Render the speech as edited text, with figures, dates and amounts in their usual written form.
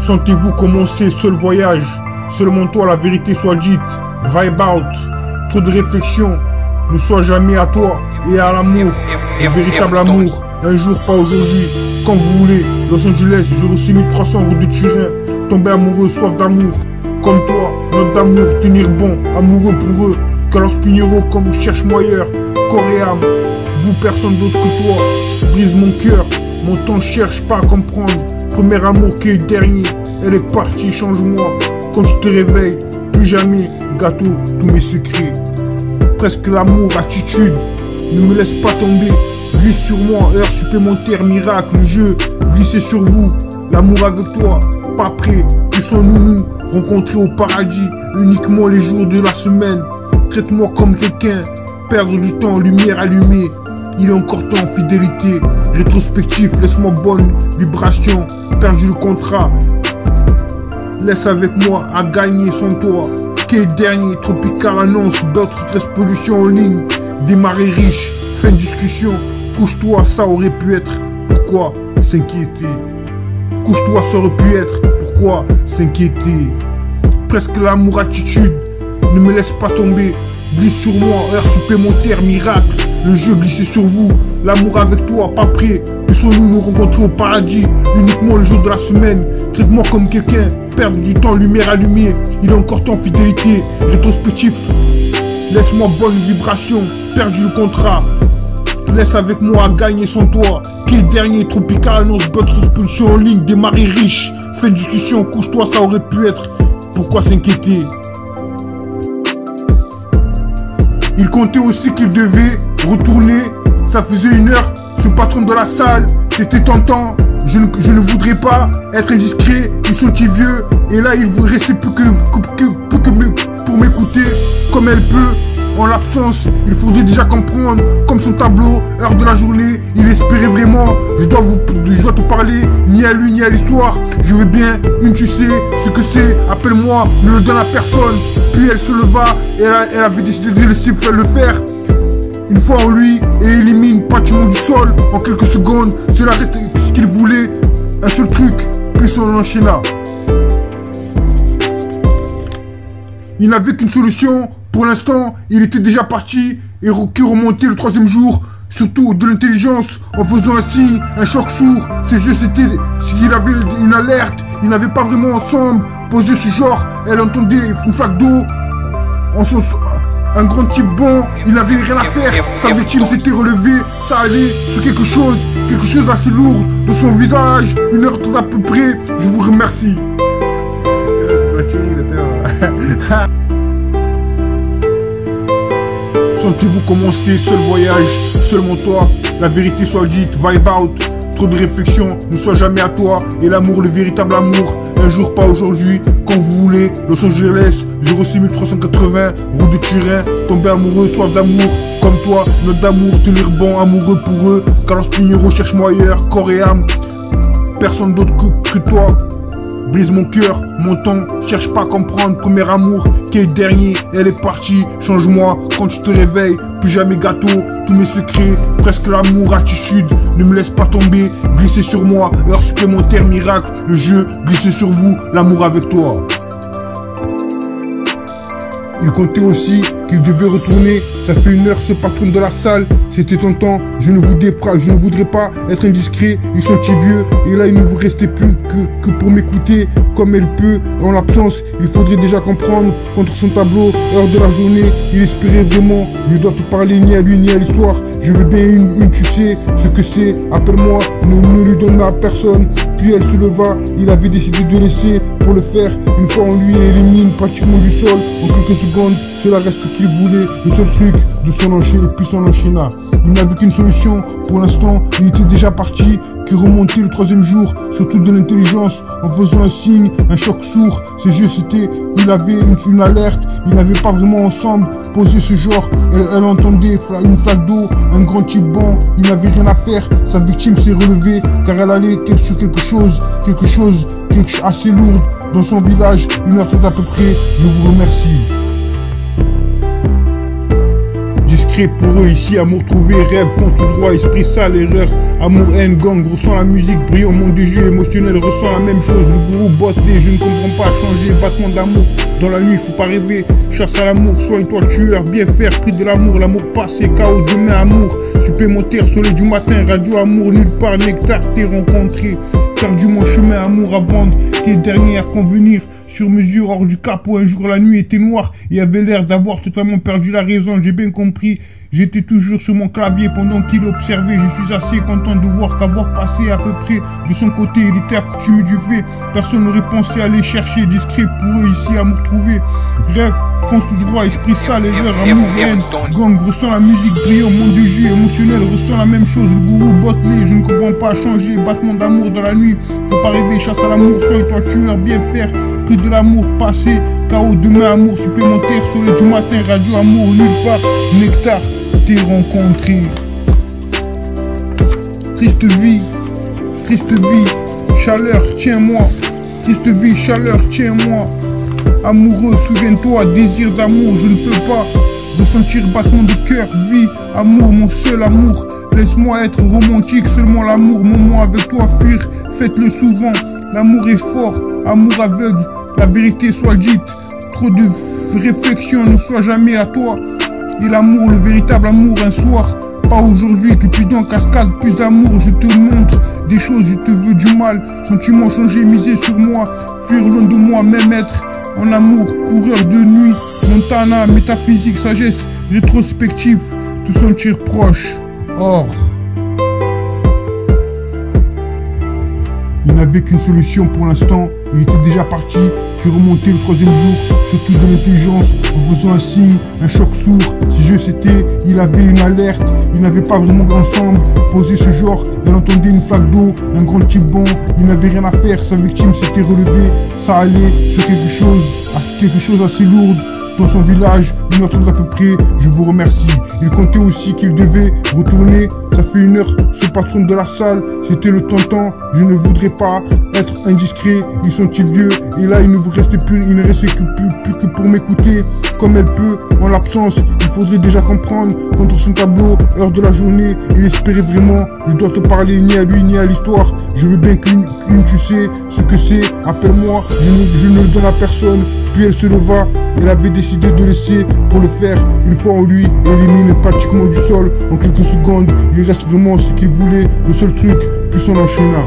Sentez-vous commencer seul voyage. Seulement toi la vérité soit dite. Vibe out. Trop de réflexion. Ne sois jamais à toi et à l'amour. Le véritable amour. Un jour, pas aujourd'hui. Quand vous voulez. Los Angeles, 06300 route de Turin. Tomber amoureux, soif d'amour. Comme toi, note d'amour, tenir bon. Amoureux pour eux. Carlos Pinheiro comme cherche-moi ailleurs. Corps et âme. Vous, personne d'autre que toi. Brise mon cœur. Mon temps cherche pas à comprendre. Premier amour qui est dernier. Elle est partie, change-moi. Quand je te réveille, plus jamais. Gâteau, tous mes secrets. Presque l'amour, attitude. Ne me laisse pas tomber. Glisse sur moi, heure supplémentaire, miracle, jeu. Glissez sur vous. L'amour avec toi, pas prêt. Ils sont nous, rencontrés au paradis. Uniquement les jours de la semaine. Traite-moi comme quelqu'un. Perdre du temps, lumière allumée. Il est encore temps, fidélité. Rétrospectif, laisse-moi bonne vibration. Perdu le contrat. Laisse avec moi à gagner sans toi. Quai dernier, tropical annonce. D'autres stress, pollution en ligne. Démarrer riche, fin de discussion. Couche-toi, ça aurait pu être. Pourquoi s'inquiéter? Couche-toi, ça aurait pu être. Pourquoi s'inquiéter? Presque l'amour, attitude. Ne me laisse pas tomber. Glisse sur moi, heure supplémentaire, miracle. Le jeu glissé sur vous. L'amour avec toi, pas prêt. Puissions-nous nous rencontrer au paradis. Uniquement le jour de la semaine. Traite-moi comme quelqu'un. Perdre du temps, lumière allumée. Il est encore temps, fidélité. Rétrospectif. Laisse-moi bonne vibration. Perdu le contrat. Laisse avec moi à gagner sans toi. Quai dernier, tropical annonce, votre expulsion en ligne. Démarrer riche. Fin de discussion, couche-toi, ça aurait pu être. Pourquoi s'inquiéter? Il comptait aussi qu'il devait retourner. Ça faisait 1 heure. Ce patron de la salle, c'était tentant. Je ne voudrais pas être indiscret. Ils sont petits vieux. Et là, il ne restait plus que pour m'écouter. Comme elle peut. En l'absence, il faudrait déjà comprendre. Comme son tableau, heure de la journée. Il espérait vraiment. Je dois te parler. Ni à lui, ni à l'histoire. Je veux bien une, tu sais ce que c'est. Appelle-moi, ne le donne à personne. Puis elle se leva. Et elle avait décidé de laisser le faire. Une fois en lui et élimine bâtiment du sol en quelques secondes. Cela reste ce qu'il voulait. Un seul truc, puis on enchaîna. Il n'avait qu'une solution. Pour l'instant, il était déjà parti et qui remontait le 3e jour. Surtout de l'intelligence en faisant un signe, un choc sourd. Ses yeux c'était s'il avait une alerte. Ils n'avaient pas vraiment ensemble posé ce genre. Elle entendait une flaque d'eau. Un grand type bon, il n'avait rien à faire. Sa victime s'était relevée, ça allait sur quelque chose assez lourd de son visage. 1h30 à peu près, je vous remercie. Sentez-vous commencer seul voyage, seulement toi, la vérité soit dite, vibe out. Trop de réflexion, ne sois jamais à toi. Et l'amour, le véritable amour. Un jour, pas aujourd'hui, quand vous voulez. Los Angeles, 06380, route de Turin. Tomber amoureux, soif d'amour. Comme toi, note d'amour, tenir bon, amoureux pour eux. Carlos Pinheiro, cherche-moi ailleurs, corps et âme. Personne d'autre que toi. Brise mon cœur, mon temps, cherche pas à comprendre. Premier amour, qui est dernier, elle est partie. Change-moi quand tu te réveilles, plus jamais gâteau. Tous mes secrets, presque l'amour, attitude. Ne me laisse pas tomber, glissez sur moi. Heure supplémentaire, miracle. Le jeu, glissez sur vous, l'amour avec toi. Il comptait aussi qu'il devait retourner. Ça fait 1 heure, ce patron de la salle. C'était tentant, je ne voudrais pas être indiscret. Ils sont petits vieux, et là il ne vous restait plus que pour m'écouter. Comme elle peut, en l'absence, il faudrait déjà comprendre. Contre son tableau, heure de la journée, il espérait vraiment. Je dois te parler ni à lui ni à l'histoire. Je veux bien une, tu sais ce que c'est. Appelle-moi, ne lui donne à personne. Puis elle se leva, il avait décidé de laisser pour le faire. Une fois en lui, elle élimine pratiquement du sol. En quelques secondes, cela reste ce qu'il voulait. Le seul truc de son enchaîner, puis son enchaîna. Il n'avait qu'une solution. Pour l'instant, il était déjà parti. Qui remontait le 3e jour, surtout de l'intelligence, en faisant un signe, un choc sourd. Ses yeux c'était, il avait une alerte. Ils n'avaient pas vraiment ensemble posé ce genre. Elle entendait une flaque d'eau, un grand type bon. Il n'avait rien à faire. Sa victime s'est relevée car elle allait sur quelque chose assez lourd dans son village. 1h30 à peu près. Je vous remercie. Discret. discret pour eux ici, amour trouvé, rêve, fonce tout droit, esprit sale, erreur, amour, haine, gang, ressent la musique, brillant, monde de jeu émotionnel, ressent la même chose, le gourou botte des, je ne comprends pas, changer, battement d'amour, dans la nuit, faut pas rêver, chasse à l'amour, soigne-toi le tueur, bien faire, prix de l'amour passé, chaos, demain, amour, supplémentaire, soleil du matin, radio, amour, nulle part, nectar, t'es rencontré, perdu mon chemin, amour à vendre, qui est dernier à convenir, sur mesure, hors du capot, un jour la nuit était noire, et avait l'air d'avoir totalement perdu la raison, j'ai bien compris, j'étais toujours sur mon clavier pendant qu'il observait, je suis assez content de voir qu'avoir passé à peu près de son côté, il était accoutumé du fait, personne n'aurait pensé aller chercher, discret pour eux ici, amour trouvé, rêve, fonce tout droit, esprit sale, erreur, amour, haine, gang, ressent la musique, brillant, monde de jeu émotionnel, ressent la même chose, le gourou botte-les, je ne comprends pas, changer, battement d'amour dans la nuit, faut pas rêver, chasse à l'amour, sois-toi tueur, bien faire, que de l'amour passé, chaos, demain, amour supplémentaire, soleil du matin, radio, amour, nulle part, nectar, t'es rencontré. Triste vie, chaleur, tiens-moi, triste vie, chaleur, tiens-moi, amoureux, souviens-toi, désir d'amour, je ne peux pas ressentir battement de cœur, vie, amour, mon seul amour, laisse-moi être romantique, seulement l'amour, moment avec toi, fuir, faites-le souvent, l'amour est fort, amour aveugle, la vérité soit dite, trop de réflexion ne soit jamais à toi, et l'amour, le véritable amour, un soir, pas aujourd'hui, Cupidon cascade, plus d'amour, je te montre des choses, je te veux du mal, sentiments changés, miser sur moi, fuir loin de moi, même être en amour, coureur de nuit, Montana, métaphysique, sagesse, rétrospective, tout sentir proche, or. Il n'avait qu'une solution pour l'instant, il était déjà parti, puis remonté le troisième jour, surtout de l'intelligence, en faisant un signe, un choc sourd, si je c'était, il avait une alerte, il n'avait pas vraiment ensemble, posé ce genre, il entendait une flaque d'eau, un grand type bon, il n'avait rien à faire, sa victime s'était relevée, ça allait sur quelque chose assez lourd, dans son village, une heure à peu près, je vous remercie. Il comptait aussi qu'il devait retourner, ça fait une heure, ce patron de la salle, c'était le tonton, je ne voudrais pas être indiscret, ils sont vieux, et là il ne vous restait plus, il ne restait plus que pour m'écouter, comme elle peut, en l'absence, il faudrait déjà comprendre, contre son tableau, heure de la journée, il espérait vraiment, je dois te parler ni à lui ni à l'histoire, je veux bien qu'une tu sais ce que c'est, appelle-moi, je ne le donne à personne, puis elle se leva, elle avait décidé de laisser pour le faire, une fois en lui, élimine pratiquement du sol, en quelques secondes, il reste vraiment ce qu'il voulait, le seul truc, puis son enchaîna.